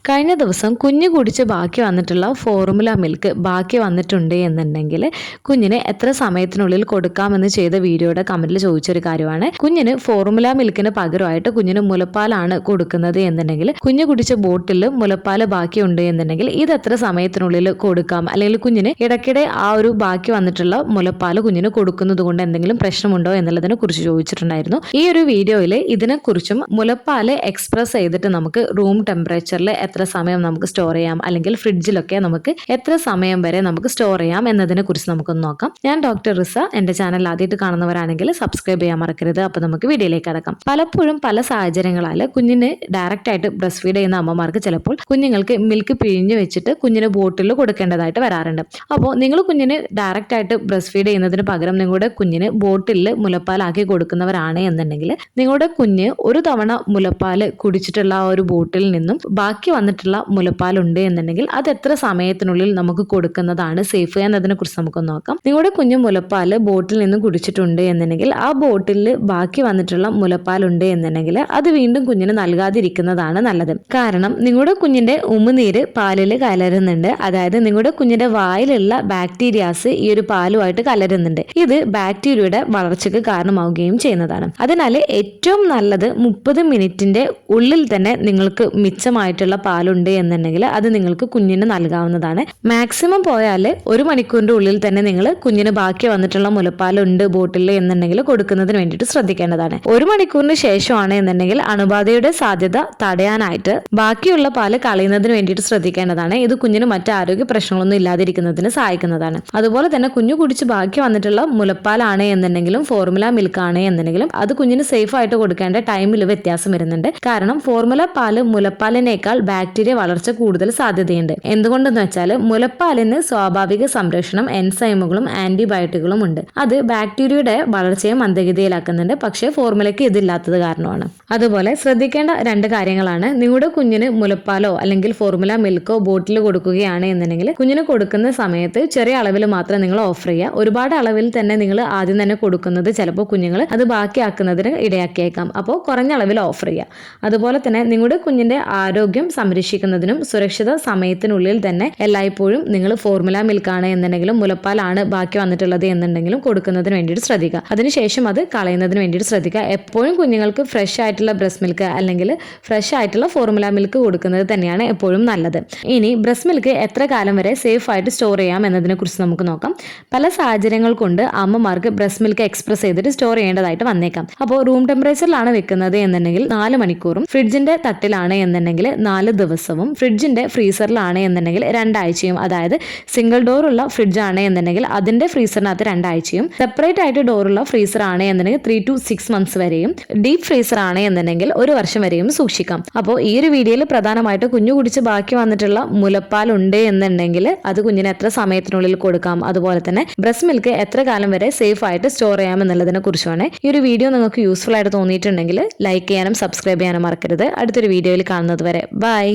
കഴിഞ്ഞ ദിവസം കുഞ്ഞ് കുടിച്ച് ബാക്കി വന്നിട്ടുള്ള ഫോർമുല മിൽക്ക് ബാക്കി വന്നിട്ടുണ്ട് എന്നുണ്ടെങ്കിൽ കുഞ്ഞിന് എത്ര സമയത്തിനുള്ളിൽ കൊടുക്കാമെന്ന് ചെയ്ത വീഡിയോയുടെ കമന്റിൽ ചോദിച്ചൊരു കാര്യമാണ്. കുഞ്ഞിന് ഫോർമുല മിൽക്കിന് പകരമായിട്ട് കുഞ്ഞിന് മുലപ്പാലാണ് കൊടുക്കുന്നത് എന്നുണ്ടെങ്കിൽ കുഞ്ഞ് കുടിച്ച ബോട്ടിൽ മുലപ്പാൽ ബാക്കിയുണ്ട് എന്നുണ്ടെങ്കിൽ ഇത് എത്ര സമയത്തിനുള്ളിൽ കൊടുക്കാം, അല്ലെങ്കിൽ കുഞ്ഞിന് ഇടയ്ക്കിടെ ആ ഒരു ബാക്കി വന്നിട്ടുള്ള മുലപ്പാൽ കുഞ്ഞിന് കൊടുക്കുന്നത് കൊണ്ട് എന്തെങ്കിലും പ്രശ്നമുണ്ടോ എന്നുള്ളതിനെ കുറിച്ച് ചോദിച്ചിട്ടുണ്ടായിരുന്നു. ഈ ഒരു വീഡിയോയിൽ ഇതിനെക്കുറിച്ചും മുലപ്പാൽ എക്സ്പ്രസ് ചെയ്തിട്ട് നമുക്ക് റൂം ടെമ്പറേച്ചറിൽ എത്ര സമയം നമുക്ക് സ്റ്റോർ ചെയ്യാം, അല്ലെങ്കിൽ ഫ്രിഡ്ജിലൊക്കെ നമുക്ക് എത്ര സമയം വരെ നമുക്ക് സ്റ്റോർ ചെയ്യാം എന്നതിനെ കുറിച്ച് നമുക്കൊന്ന് നോക്കാം. ഞാൻ ഡോക്ടർ റിസ. എന്റെ ചാനൽ ആദ്യമായിട്ട് കാണുന്നവരാണെങ്കിൽ സബ്സ്ക്രൈബ് ചെയ്യാൻ മറക്കരുത്. അപ്പോൾ നമുക്ക് വീഡിയോയിലേക്ക് കടക്കാം. പലപ്പോഴും പല സാഹചര്യങ്ങളാൽ കുഞ്ഞിന് ഡയറക്റ്റ് ആയിട്ട് ബ്രസ്റ്റ് ഫീഡ് ചെയ്യുന്ന അമ്മമാർക്ക് ചിലപ്പോൾ കുഞ്ഞുങ്ങൾക്ക് മിൽക്ക് പിഴിഞ്ഞ് വെച്ചിട്ട് കുഞ്ഞിന് ബോട്ടിൽ കൊടുക്കേണ്ടതായിട്ട് വരാറുണ്ട്. അപ്പോൾ നിങ്ങൾ കുഞ്ഞിന് ഡയറക്റ്റ് ആയിട്ട് ബ്രസ്റ്റ് ഫീഡ് ചെയ്യുന്നതിന് പകരം നിങ്ങളുടെ കുഞ്ഞിന് ബോട്ടിലിൽ മുലപ്പാലാക്കി കൊടുക്കുന്നവരാണ് എന്നുണ്ടെങ്കിൽ നിങ്ങളുടെ കുഞ്ഞ് ഒരു തവണ മുലപ്പാൽ കുടിച്ചിട്ടുള്ള ആ ഒരു ബോട്ടിലിൽ നിന്നും ബാക്കി വന്നിട്ടുള്ള മുലപ്പാലുണ്ട് എന്നുണ്ടെങ്കിൽ അത് എത്ര സമയത്തിനുള്ളിൽ നമുക്ക് കൊടുക്കുന്നതാണ് സേഫ് എന്നതിനെ കുറിച്ച് നമുക്കൊന്ന് നോക്കാം. നിങ്ങളുടെ കുഞ്ഞ് മുലപ്പാൽ ബോട്ടിൽ നിന്ന് കുടിച്ചിട്ടുണ്ട് എന്നുണ്ടെങ്കിൽ ആ ബോട്ടിലിൽ ബാക്കി വന്നിട്ടുള്ള മുലപ്പാലുണ്ട് എന്നുണ്ടെങ്കിൽ അത് വീണ്ടും കുഞ്ഞിന് നൽകാതിരിക്കുന്നതാണ് നല്ലത്. കാരണം നിങ്ങളുടെ കുഞ്ഞിന്റെ ഉമിനീര് പാലിൽ കലരുന്നുണ്ട്. അതായത് നിങ്ങളുടെ കുഞ്ഞിന്റെ വായിലുള്ള ബാക്ടീരിയാസ് ഈ ഒരു പാലുമായിട്ട് കലരുന്നുണ്ട്. ഇത് ബാക്ടീരിയയുടെ വളർച്ചയ്ക്ക് കാരണമാവുകയും ചെയ്യുന്നതാണ്. അതിനാൽ ഏറ്റവും നല്ലത് 30 മിനിറ്റിന്റെ ഉള്ളിൽ തന്നെ നിങ്ങൾക്ക് മിച്ചമായിട്ടുള്ള പാലുണ്ട് എന്നുണ്ടെങ്കിൽ അത് നിങ്ങൾക്ക് കുഞ്ഞിന് നൽകാവുന്നതാണ്. മാക്സിമം പോയാൽ 1 മണിക്കൂറിന്റെ ഉള്ളിൽ തന്നെ നിങ്ങൾ കുഞ്ഞിന് ബാക്കി വന്നിട്ടുള്ള മുലപ്പാലുണ്ട് ബോട്ടിൽ എന്നുണ്ടെങ്കിൽ കൊടുക്കുന്നതിന് വേണ്ടിയിട്ട് ശ്രദ്ധിക്കേണ്ടതാണ്. 1 മണിക്കൂറിന് ശേഷമാണ് എന്നുണ്ടെങ്കിൽ അണുബാധയുടെ സാധ്യത തടയാനായിട്ട് ബാക്കിയുള്ള പാല് കളയുന്നതിന് വേണ്ടിയിട്ട് ശ്രദ്ധിക്കേണ്ടതാണ്. ഇത് കുഞ്ഞിന് മറ്റ് ആരോഗ്യ പ്രശ്നങ്ങളൊന്നും ഇല്ലാതിരിക്കുന്നതിന് സഹായിക്കുന്നതാണ്. അതുപോലെ തന്നെ കുഞ്ഞു കുടിച്ച് ബാക്കി വന്നിട്ടുള്ള മുലപ്പാലാണ് എന്നുണ്ടെങ്കിലും ഫോർമുല മിൽക്ക് ആണ് എന്നുണ്ടെങ്കിലും അത് കുഞ്ഞിന് സേഫ് ആയിട്ട് കൊടുക്കേണ്ട ടൈമിൽ വ്യത്യാസം വരുന്നുണ്ട്. കാരണം ഫോർമുല പാല് മുലപ്പാലിനേക്കാൾ ബാക്ടീരിയ വളർച്ച കൂടുതൽ സാധ്യതയുണ്ട്. എന്തുകൊണ്ടെന്ന് വെച്ചാൽ മുലപ്പാലിന് സ്വാഭാവിക സംരക്ഷണം, എൻസൈമുകളും ആന്റിബയോട്ടിക്കുകളും ഉണ്ട്. അത് ബാക്ടീരിയയുടെ വളർച്ചയെ മന്ദഗതിയിലാക്കുന്നുണ്ട്. പക്ഷേ ഫോർമുലയ്ക്ക് ഇതില്ലാത്തത് കാരണമാണ്. അതുപോലെ ശ്രദ്ധിക്കേണ്ട 2 കാര്യങ്ങളാണ്. നിങ്ങളുടെ കുഞ്ഞിന് മുലപ്പാലോ അല്ലെങ്കിൽ ഫോർമുല മിൽക്കോ ബോട്ടിൽ കൊടുക്കുകയാണ് എന്നുണ്ടെങ്കിൽ കുഞ്ഞിന് കൊടുക്കുന്ന സമയത്ത് ചെറിയ അളവിൽ മാത്രം നിങ്ങൾ ഓഫർ ചെയ്യുക. ഒരുപാട് അളവിൽ തന്നെ നിങ്ങൾ ആദ്യം തന്നെ കൊടുക്കുന്നത് ചിലപ്പോൾ കുഞ്ഞുങ്ങൾ അത് ബാക്കിയാക്കുന്നതിന് ഇടയാക്കിയേക്കാം. അപ്പോൾ കുറഞ്ഞ അളവിൽ ഓഫർ ചെയ്യുക. അതുപോലെ തന്നെ നിങ്ങളുടെ കുഞ്ഞിന്റെ ആരോഗ്യം സംരക്ഷിക്കുന്നതിനും സുരക്ഷിത സമയത്തിനുള്ളിൽ തന്നെ എല്ലായ്പ്പോഴും നിങ്ങൾ ഫോർമുല മിൽക്കാണ് എന്നുണ്ടെങ്കിലും മുലപ്പാലാണ് ബാക്കി വന്നിട്ടുള്ളത് എന്നുണ്ടെങ്കിലും കൊടുക്കുന്നതിന് വേണ്ടിയിട്ട് ശ്രദ്ധിക്കുക. അതിനുശേഷം അത് കളയുന്നതിന് വേണ്ടിയിട്ട് ശ്രദ്ധിക്കുക. എപ്പോഴും കുഞ്ഞുങ്ങൾക്ക് ഫ്രഷ് ആയിട്ടുള്ള ബ്രസ്റ്റ് മിൽക്ക് അല്ലെങ്കിൽ ഫ്രഷ് ആയിട്ടുള്ള ഫോർമുല മിൽക്ക് കൊടുക്കുന്നത് തന്നെയാണ് എപ്പോഴും നല്ലത്. ഇനി ബ്രസ്റ്റ് മിൽക്ക് എത്ര കാലം വരെ സേഫ് ആയിട്ട് സ്റ്റോർ ചെയ്യാം എന്നതിനെ കുറിച്ച് നമുക്ക് നോക്കാം. പല സാഹചര്യങ്ങൾ കൊണ്ട് അമ്മമാർക്ക് ബ്രസ്റ്റ് മിൽക്ക് എക്സ്പ്രസ് ചെയ്തിട്ട് സ്റ്റോർ ചെയ്യേണ്ടതായിട്ട് വന്നേക്കാം. അപ്പോൾ റൂം ടെമ്പറേച്ചറിലാണ് വെക്കുന്നത് എന്നുണ്ടെങ്കിൽ 4 മണിക്കൂറും, ഫ്രിഡ്ജിന്റെ തട്ടിലാണ് എന്നുണ്ടെങ്കിൽ 4 ദിവസവും, ഫ്രിഡ്ജിന്റെ ഫ്രീസറിലാണ് എന്നുണ്ടെങ്കിൽ 2 ആഴ്ചയും, അതായത് സിംഗിൾ ഡോർ ഉള്ള ഫ്രിഡ്ജ് ആണ് എന്നുണ്ടെങ്കിൽ അതിന്റെ ഫ്രീസറിനകത്ത് 2 ആഴ്ചയും, സെപ്പറേറ്റ് ആയിട്ട് ഡോറുള്ള ഫ്രീസർ ആണ് എന്നുണ്ടെങ്കിൽ 3 to 6 മന്ത്സ് വരെയും, ഡീപ് ഫ്രീസർ ആണ് എന്നുണ്ടെങ്കിൽ 1 വർഷം വരെയും സൂക്ഷിക്കാം. അപ്പോൾ ഈ ഒരു വീഡിയോയിൽ പ്രധാനമായിട്ട് കുഞ്ഞു കുടിച്ച് ബാക്കി വന്നിട്ടുള്ള മുലപ്പാൽ ഉണ്ട് എന്നുണ്ടെങ്കിൽ അത് കുഞ്ഞിന് എത്ര സമയത്തിനുള്ളിൽ കൊടുക്കാം, അതുപോലെ തന്നെ ബ്രസ്റ്റ് മിൽക്ക് എത്ര കാലം വരെ സേഫ് ആയിട്ട് സ്റ്റോർ ചെയ്യാം എന്നുള്ളതിനെ കുറിച്ചാണ്. ഈ ഒരു വീഡിയോ നിങ്ങൾക്ക് യൂസ്ഫുൾ ആയിട്ട് തോന്നിയിട്ടുണ്ടെങ്കിൽ ലൈക്ക് ചെയ്യാനും സബ്സ്ക്രൈബ് ചെയ്യാനും മറക്കരുത്. അടുത്തൊരു വീഡിയോയിൽ കാണുന്നത് വരെ ബൈ.